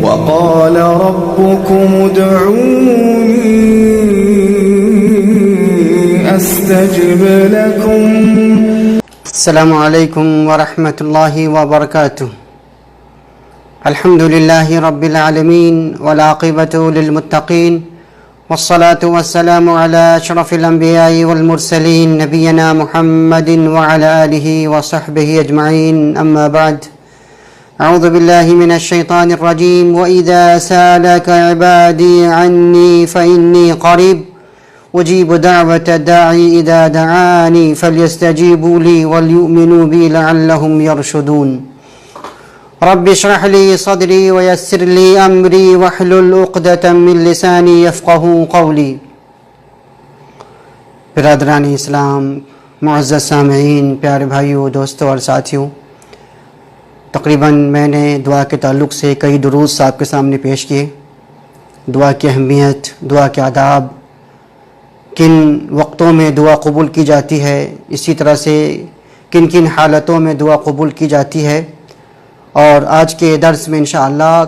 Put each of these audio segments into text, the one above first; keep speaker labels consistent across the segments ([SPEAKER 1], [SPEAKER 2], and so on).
[SPEAKER 1] وقال ربكم ادعوني أستجب لكم.
[SPEAKER 2] السلام علیکم ورحمۃ اللہ وبرکاتہ. الحمد للہ رب العالمین والعاقبۃ للمتقین والصلاة والسلام على اشرف الانبیاء والمرسلین نبینا محمد وعلى آلہ وصحبہ اجمعین. اما بعد، اعوذ باللہ من الشیطان الرجیم. وَإِذَا سَأَلَكَ عِبَادِي عَنِّي فَإِنِّي قَرِيبٌ أُجِيبُ دَعْوَةَ الدَّاعِ إِذَا دَعَانِي فَلْيَسْتَجِيبُوا لِي وَلْيُؤْمِنُوا بِي لَعَلَّهُمْ يَرْشُدُونَ. رب اشرح لي صدري ويسر لي أمري واحلل عقدة من لساني يفقهوا قولي. برادران اسلام، معزز سامعین، پیارے بھائیوں، دوستوں اور ساتھیوں، تقریباً میں نے دعا کے تعلق سے کئی دروس آپ کے سامنے پیش کیے. دعا کی اہمیت، دعا کے آداب، کن وقتوں میں دعا قبول کی جاتی ہے، اسی طرح سے کن کن حالتوں میں دعا قبول کی جاتی ہے. اور آج کے درس میں انشاءاللہ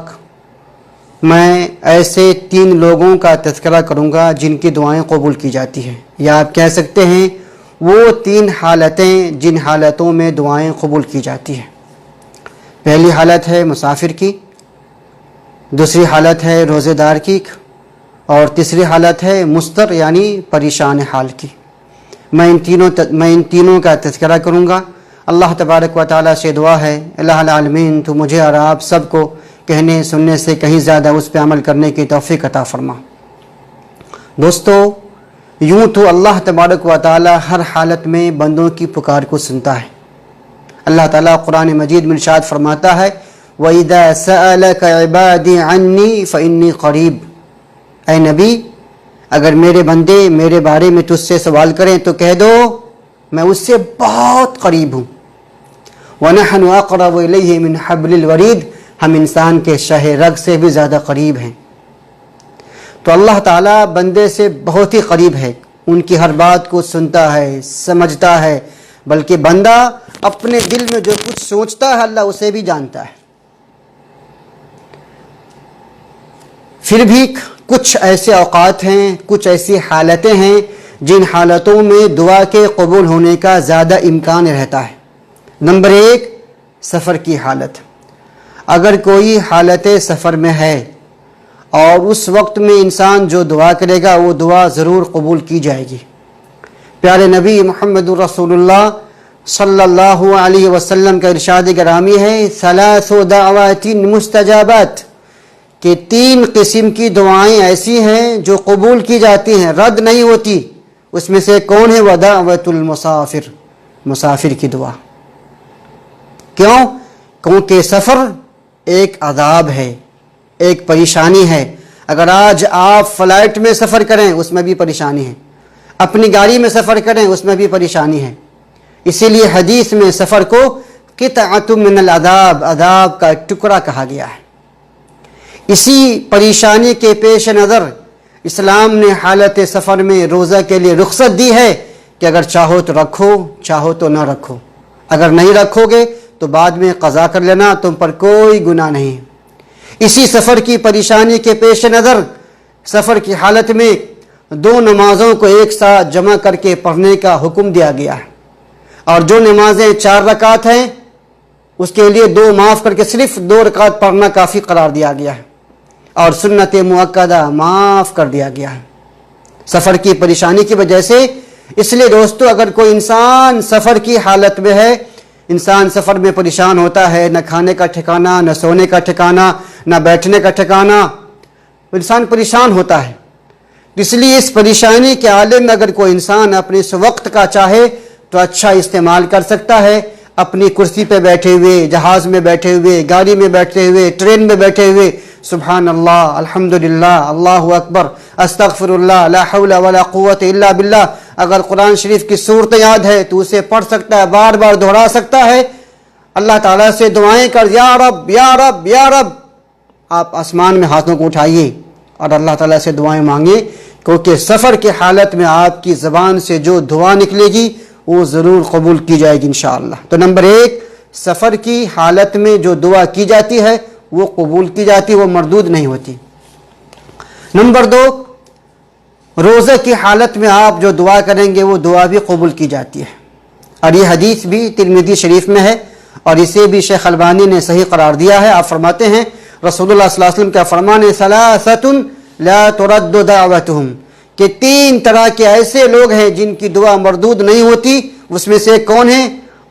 [SPEAKER 2] میں ایسے 3 لوگوں کا تذکرہ کروں گا جن کی دعائیں قبول کی جاتی ہیں، یا آپ کہہ سکتے ہیں وہ 3 حالتیں جن حالتوں میں دعائیں قبول کی جاتی ہیں. پہلی حالت ہے مسافر کی، دوسری حالت ہے روزے دار کی، اور تیسری حالت ہے مضطر یعنی پریشان حال کی. میں ان تینوں کا تذکرہ کروں گا. اللہ تبارک و تعالیٰ سے دعا ہے، الہ العالمین تو مجھے اور آپ سب کو کہنے سننے سے کہیں زیادہ اس پہ عمل کرنے کی توفیق عطا فرما. دوستو، یوں تو اللہ تبارک و تعالیٰ ہر حالت میں بندوں کی پکار کو سنتا ہے. اللہ تعالیٰ قرآن مجید میں ارشاد فرماتا ہے، وَإِذَا سَأَلَكَ عِبَادِي عَنِّي فَإِنِّي قَرِيبٌ. اے نبی، اگر میرے بندے میرے بارے میں تجھ سے سوال کریں تو کہہ دو میں اس سے بہت قریب ہوں. وَنَحْنُ أَقْرَبُ إِلَيْهِ مِنْ حَبْلِ الْوَرِيدِ. ہم انسان کے شہ رگ سے بھی زیادہ قریب ہیں. تو اللہ تعالیٰ بندے سے بہت ہی قریب ہے، ان کی ہر بات کو سنتا ہے، سمجھتا ہے، بلکہ بندہ اپنے دل میں جو کچھ سوچتا ہے اللہ اسے بھی جانتا ہے. پھر بھی کچھ ایسے اوقات ہیں، کچھ ایسی حالتیں ہیں جن حالتوں میں دعا کے قبول ہونے کا زیادہ امکان رہتا ہے. نمبر 1، سفر کی حالت. اگر کوئی حالت سفر میں ہے اور اس وقت میں انسان جو دعا کرے گا وہ دعا ضرور قبول کی جائے گی. پیارے نبی محمد رسول اللہ صلی اللہ علیہ وسلم کا ارشاد گرامی ہے، 3 دعوات مستجابات، کہ 3 قسم کی دعائیں ایسی ہیں جو قبول کی جاتی ہیں، رد نہیں ہوتی. اس میں سے کون ہے؟ ودعوت المسافر، مسافر کی دعا. کیوں؟ کیونکہ سفر ایک عذاب ہے، ایک پریشانی ہے. اگر آج آپ فلائٹ میں سفر کریں اس میں بھی پریشانی ہے، اپنی گاڑی میں سفر کریں اس میں بھی پریشانی ہے. اسی لیے حدیث میں سفر کو قطعۃ من العذاب، عذاب کا ٹکڑا کہا گیا ہے. اسی پریشانی کے پیش نظر اسلام نے حالت سفر میں روزہ کے لیے رخصت دی ہے کہ اگر چاہو تو رکھو، چاہو تو نہ رکھو. اگر نہیں رکھو گے تو بعد میں قضا کر لینا، تم پر کوئی گناہ نہیں. اسی سفر کی پریشانی کے پیش نظر سفر کی حالت میں 2 نمازوں کو ایک ساتھ جمع کر کے پڑھنے کا حکم دیا گیا ہے. اور جو نمازیں 4 رکعت ہیں اس کے لیے 2 معاف کر کے صرف 2 رکعت پڑھنا کافی قرار دیا گیا ہے، اور سنت مؤکدہ معاف کر دیا گیا ہے سفر کی پریشانی کی وجہ سے. اس لیے دوستو، اگر کوئی انسان سفر کی حالت میں ہے، انسان سفر میں پریشان ہوتا ہے، نہ کھانے کا ٹھکانہ، نہ سونے کا ٹھکانہ، نہ بیٹھنے کا ٹھکانہ، انسان پریشان ہوتا ہے. اس لیے اس پریشانی کے عالم میں اگر کوئی انسان اپنے اس وقت کا چاہے تو اچھا استعمال کر سکتا ہے. اپنی کرسی پہ بیٹھے ہوئے، جہاز میں بیٹھے ہوئے، گاڑی میں بیٹھے ہوئے، ٹرین میں بیٹھے ہوئے سبحان اللہ، الحمدللہ، اللہ اکبر، استغفر اللہ، لا حول ولا قوت الا باللہ. اگر قرآن شریف کی صورت یاد ہے تو اسے پڑھ سکتا ہے، بار بار دہرا سکتا ہے. اللہ تعالیٰ سے دعائیں کر، یا رب یا رب یا رب. آپ آسمان میں ہاتھوں کو اٹھائیے اور اللہ تعالیٰ سے دعائیں مانگیں، کیونکہ سفر کی حالت میں آپ کی زبان سے جو دعا نکلے گی وہ ضرور قبول کی جائے گی انشاءاللہ. تو نمبر 1، سفر کی حالت میں جو دعا کی جاتی ہے وہ قبول کی جاتی، وہ مردود نہیں ہوتی۔ نمبر 2، روزے کی حالت میں آپ جو دعا کریں گے وہ دعا بھی قبول کی جاتی ہے، اور یہ حدیث بھی ترمذی شریف میں ہے اور اسے بھی شیخ البانی نے صحیح قرار دیا ہے۔ آپ فرماتے ہیں رسول اللہ صلی اللہ علیہ وسلم کا فرمان ہے ثلاثۃ لا ترد دعوتهم، کہ 3 طرح کے ایسے لوگ ہیں جن کی دعا مردود نہیں ہوتی۔ اس میں سے کون ہے؟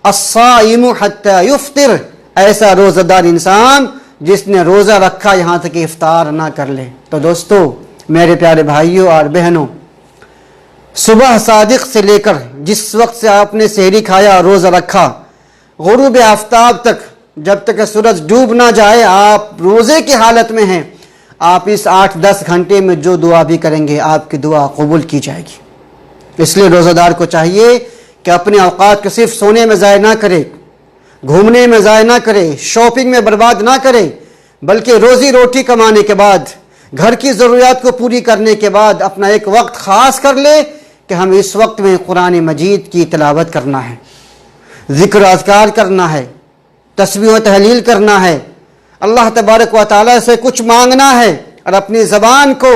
[SPEAKER 2] الصائم حتی یفطر، ایسا روزہ دار انسان جس نے روزہ رکھا یہاں تک کہ افطار نہ کر لے۔ تو دوستو، میرے پیارے بھائیوں اور بہنوں، صبح صادق سے لے کر جس وقت سے آپ نے سحری کھایا اور روزہ رکھا، غروب آفتاب تک، جب تک سورج ڈوب نہ جائے آپ روزے کی حالت میں ہیں، آپ اس 8-10 گھنٹے میں جو دعا بھی کریں گے آپ کی دعا قبول کی جائے گی۔ اس لیے روزہ دار کو چاہیے کہ اپنے اوقات کو صرف سونے میں ضائع نہ کرے، گھومنے میں ضائع نہ کرے، شاپنگ میں برباد نہ کرے، بلکہ روزی روٹی کمانے کے بعد، گھر کی ضروریات کو پوری کرنے کے بعد اپنا ایک وقت خاص کر لے کہ ہم اس وقت میں قرآن مجید کی تلاوت کرنا ہے، ذکر و اذکار کرنا ہے، تسبیح و تحلیل کرنا ہے، اللہ تبارک و تعالیٰ سے کچھ مانگنا ہے، اور اپنی زبان کو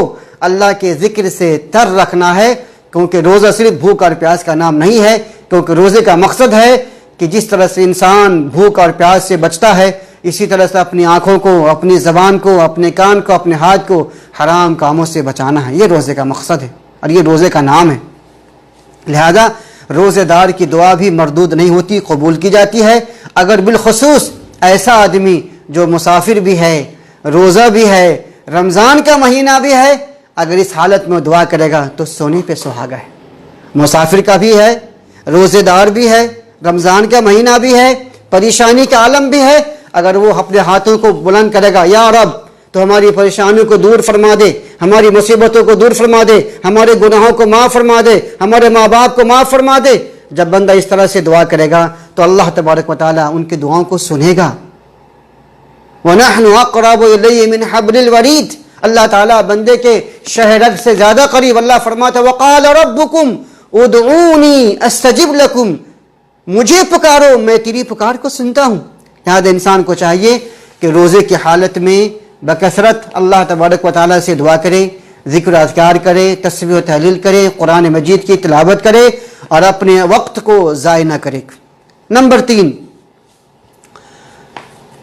[SPEAKER 2] اللہ کے ذکر سے تر رکھنا ہے، کیونکہ روزہ صرف بھوک اور پیاس کا نام نہیں ہے، کیونکہ روزے کا مقصد ہے کہ جس طرح سے انسان بھوک اور پیاس سے بچتا ہے، اسی طرح سے اپنی آنکھوں کو، اپنی زبان کو، اپنے کان کو، اپنے ہاتھ کو حرام کاموں سے بچانا ہے۔ یہ روزے کا مقصد ہے اور یہ روزے کا نام ہے۔ لہذا روزے دار کی دعا بھی مردود نہیں ہوتی، قبول کی جاتی ہے۔ اگر بالخصوص ایسا آدمی جو مسافر بھی ہے، روزہ بھی ہے، رمضان کا مہینہ بھی ہے، اگر اس حالت میں دعا کرے گا تو سونے پہ سہاگا ہے۔ مسافر کا بھی ہے، روزے دار بھی ہے، رمضان کا مہینہ بھی ہے، پریشانی کا عالم بھی ہے، اگر وہ اپنے ہاتھوں کو بلند کرے گا، یا رب تو ہماری پریشانیوں کو دور فرما دے، ہماری مصیبتوں کو دور فرما دے، ہمارے گناہوں کو معاف فرما دے، ہمارے ماں باپ کو معاف فرما دے، جب بندہ اس طرح سے دعا کرے گا تو اللہ تبارک و تعالیٰ ان کی دعاؤں کو سنے گا۔ وَنَحْنُ أَقْرَبُ إِلَيْهِ مِنْ حَبْلِ الْوَرِيدِ، اللہ تعالیٰ بندے کے شہ رگ سے زیادہ قریب۔ اللہ فرماتا ہے وَقَالَ رَبُّكُمْ اُدْعُونِي أَسْتَجِبْ لَكُمْ، مجھے پکارو میں تیری پکار کو سنتا ہوں۔ لہذا انسان کو چاہیے کہ روزے کی حالت میں بکثرت اللہ تبارک و تعالیٰ سے دعا کرے، ذکر و اذکار کرے، تسبیح و تحلیل کرے، قرآن مجید کی تلاوت کرے اور اپنے وقت کو ضائع نہ کرے۔ نمبر 3،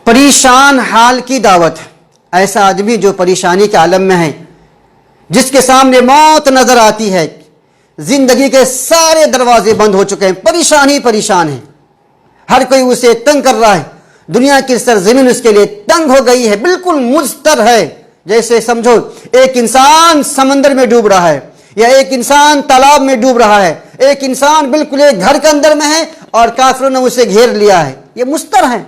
[SPEAKER 2] پریشان حال کی دعوت۔ ایسا آدمی جو پریشانی کے عالم میں ہے، جس کے سامنے موت نظر آتی ہے، زندگی کے سارے دروازے بند ہو چکے ہیں، پریشان ہی پریشان ہے، ہر کوئی اسے تنگ کر رہا ہے، دنیا کی سرزمین اس کے لیے تنگ ہو گئی ہے، بالکل مضطر ہے۔ جیسے سمجھو ایک انسان سمندر میں ڈوب رہا ہے، یا ایک انسان تالاب میں ڈوب رہا ہے، ایک انسان بالکل ایک گھر کے اندر میں ہے اور کافروں نے اسے گھیر لیا ہے، یہ مضطر ہے۔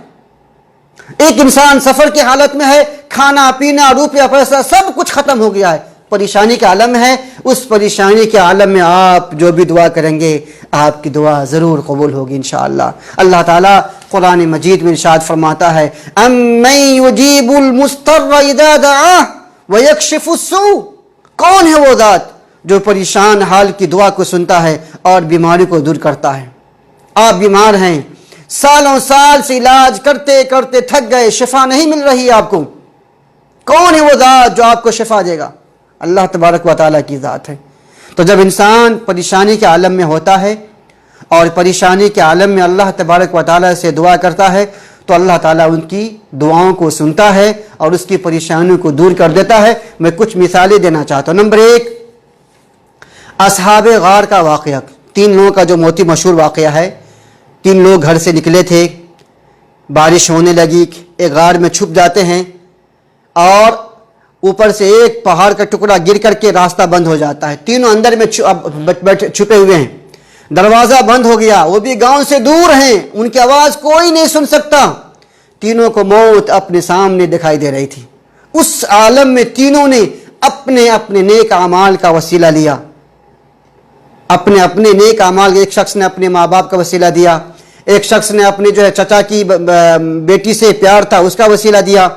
[SPEAKER 2] ایک انسان سفر کی حالت میں ہے، کھانا پینا روپیہ پیسہ سب کچھ ختم ہو گیا ہے، پریشانی کا عالم ہے۔ اس پریشانی کے عالم میں آپ جو بھی دعا کریں گے آپ کی دعا ضرور قبول ہوگی انشاءاللہ۔ اللہ تعالیٰ قرآن مجید میں ارشاد فرماتا ہے اَمَّن يُجِيبُ الْمُضْطَرَّ إِذَا دَعَاهُ وَيَكْشِفُ السُّوءَ، کون ہے وہ ذات جو پریشان حال کی دعا کو سنتا ہے اور بیماری کو دور کرتا ہے۔ آپ بیمار ہیں، سالوں سال سے علاج کرتے کرتے تھک گئے، شفا نہیں مل رہی آپ کو، کون ہے وہ ذات جو آپ کو شفا دے گا؟ اللہ تبارک و تعالیٰ کی ذات ہے۔ تو جب انسان پریشانی کے عالم میں ہوتا ہے اور پریشانی کے عالم میں اللہ تبارک و تعالیٰ سے دعا کرتا ہے تو اللہ تعالیٰ ان کی دعاؤں کو سنتا ہے اور اس کی پریشانیوں کو دور کر دیتا ہے۔ میں کچھ مثالیں دینا چاہتا ہوں۔ نمبر 1، اصحاب غار کا واقعہ۔ 3 لوگوں کا جو بہت ہی مشہور واقعہ ہے۔ 3 لوگ گھر سے نکلے تھے، بارش ہونے لگی، ایک غار میں چھپ جاتے ہیں اور اوپر سے ایک پہاڑ کا ٹکڑا گر کر کے راستہ بند ہو جاتا ہے۔ تینوں اندر میں چھپے ہوئے ہیں، دروازہ بند ہو گیا، وہ بھی گاؤں سے دور ہیں، ان کی آواز کوئی نہیں سن سکتا۔ تینوں کو موت اپنے سامنے دکھائی دے رہی تھی۔ اس عالم میں تینوں نے اپنے اپنے نیک اعمال کا وسیلہ لیا، اپنے نیک اعمال۔ ایک شخص نے اپنے ماں باپ کا وسیلہ دیا، ایک شخص نے اپنے جو ہے چچا کی بیٹی سے پیار تھا اس کا وسیلہ دیا،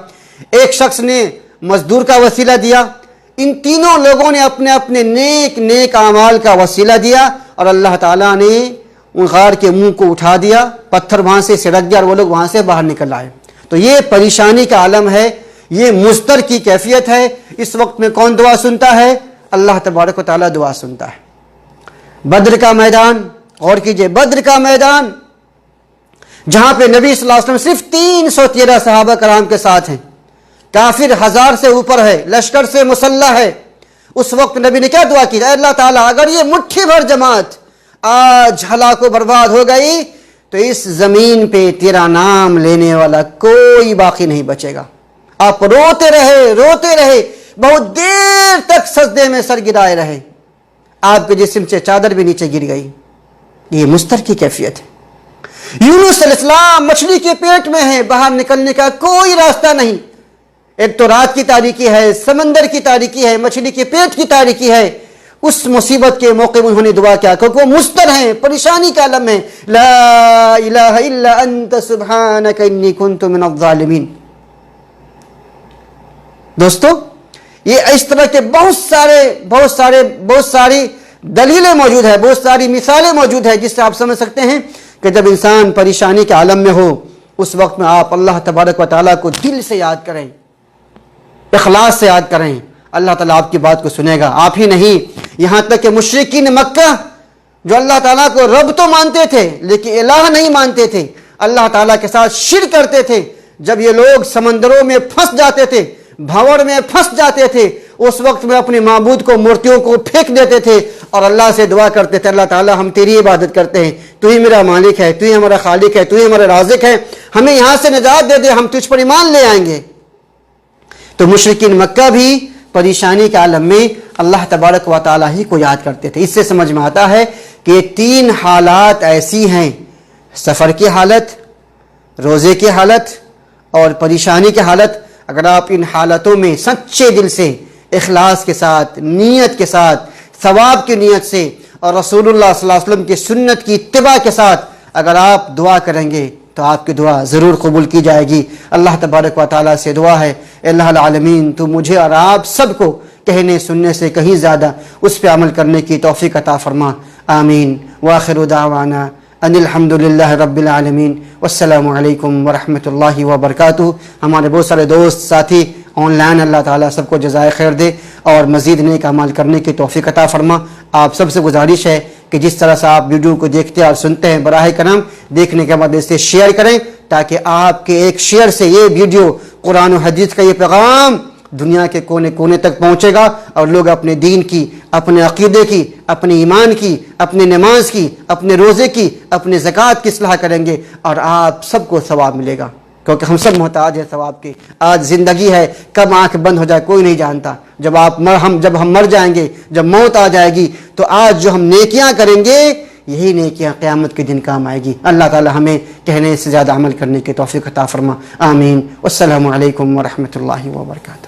[SPEAKER 2] ایک شخص نے مزدور کا وسیلہ دیا۔ ان تینوں لوگوں نے اپنے اپنے نیک اعمال کا وسیلہ دیا اور اللہ تعالیٰ نے ان غار کے منہ کو اٹھا دیا، پتھر وہاں سے سڑک گیا اور وہ لوگ وہاں سے باہر نکل آئے۔ تو یہ پریشانی کا عالم ہے یہ مضطر کی کیفیت ہے. اس وقت میں کون دعا سنتا ہے؟ اللہ تبارک و تعالیٰ دعا سنتا ہے. بدر کا میدان غور کیجئے، بدر کا میدان جہاں پہ نبی صلی اللہ علیہ وسلم صرف 313 صحابہ کرام کے ساتھ ہیں، کافر 1000 سے اوپر ہے، لشکر سے مسلح ہے. اس وقت نبی نے کیا دعا کی؟ اے اللہ تعالیٰ اگر یہ مٹھی بھر جماعت آج ہلاک و برباد ہو گئی تو اس زمین پہ تیرا نام لینے والا کوئی باقی نہیں بچے گا. آپ روتے رہے بہت دیر تک سجدے میں سر گرائے رہے، آپ کے جسم سے چادر بھی نیچے گر گئی. یہ مضطر کی کیفیت ہے. یونس علیہ السلام مچھلی کے پیٹ میں ہیں، باہر نکلنے کا کوئی راستہ نہیں. ایک تو رات کی تاریکی ہے، سمندر کی تاریکی ہے، مچھلی کے پیٹ کی تاریکی ہے. اس مصیبت کے موقع میں انہوں نے دعا کیا کیونکہ وہ مضطر ہیں، پریشانی کا عالم ہے. لا الہ الا انت سبحانک انی کنت من الظالمین. دوستو یہ اس طرح کے بہت ساری دلیلیں موجود ہیں، بہت ساری مثالیں موجود ہیں جس سے آپ سمجھ سکتے ہیں کہ جب انسان پریشانی کے عالم میں ہو اس وقت میں آپ اللہ تبارک و تعالیٰ کو دل سے یاد کریں، اخلاص سے یاد کریں. اللہ تعالیٰ آپ کی بات کو سنے گا. آپ ہی نہیں، یہاں تک کہ مشرکین مکہ جو اللہ تعالیٰ کو رب تو مانتے تھے لیکن الہ نہیں مانتے تھے، اللہ تعالیٰ کے ساتھ شرک کرتے تھے، جب یہ لوگ سمندروں میں پھنس جاتے تھے، بھنور میں پھنس جاتے تھے، اس وقت میں اپنے معبود کو، مورتیوں کو پھینک دیتے تھے اور اللہ سے دعا کرتے تھے، اللہ تعالیٰ ہم تیری عبادت کرتے ہیں، تو ہی میرا مالک ہے، تو ہی ہمارا خالق ہے، تو ہی ہمارا رازق ہے، ہمیں یہاں سے نجات دے دے، ہم تجھ پر ایمان لے آئیں گے. تو مشرکین مکہ بھی پریشانی کے عالم میں اللہ تبارک و تعالیٰ ہی کو یاد کرتے تھے. اس سے سمجھ میں آتا ہے کہ 3 حالات ایسی ہیں، سفر کی حالت، روزے کی حالت اور پریشانی کی حالت. اگر آپ ان حالتوں میں سچے دل سے، اخلاص کے ساتھ، نیت کے ساتھ، ثواب کی نیت سے اور رسول اللہ صلی اللہ علیہ وسلم کی سنت کی اتباع کے ساتھ اگر آپ دعا کریں گے تو آپ کی دعا ضرور قبول کی جائے گی. اللہ تبارک و تعالیٰ سے دعا ہے، اللہ العالمین تو مجھے اور آپ سب کو کہنے سننے سے کہیں زیادہ اس پہ عمل کرنے کی توفیق عطا فرما. آمین. وآخر دعوانا ان الحمد للہ رب العالمین. والسلام علیکم ورحمۃ اللہ وبرکاتہ. ہمارے بہت سارے دوست ساتھی آن لائن، اللہ تعالیٰ سب کو جزائے خیر دے اور مزید نیک اعمال کرنے کی توفیق عطا فرما. آپ سب سے گزارش ہے کہ جس طرح سے آپ ویڈیو کو دیکھتے اور سنتے ہیں، براہ کرم دیکھنے کے بعد اسے شیئر کریں تاکہ آپ کے ایک شیئر سے یہ ویڈیو، قرآن و حدیث کا یہ پیغام دنیا کے کونے کونے تک پہنچے گا اور لوگ اپنے دین کی، اپنے عقیدے کی، اپنے ایمان کی، اپنی نماز کی، اپنے روزے کی، اپنے زکوٰۃ کی اصلاح کریں گے اور آپ سب کو ثواب ملے گا کیونکہ ہم سب محتاج ہیں ثواب کے. آج زندگی ہے، کب آنکھ بند ہو جائے کوئی نہیں جانتا. جب ہم مر جائیں گے، جب موت آ جائے گی تو آج جو ہم نیکیاں کریں گے یہی نیکیاں قیامت کے دن کام آئے گی. اللہ تعالی ہمیں کہنے سے زیادہ عمل کرنے کی توفیق عطا فرما. آمین. والسلام علیکم ورحمۃ اللہ وبرکاتہ.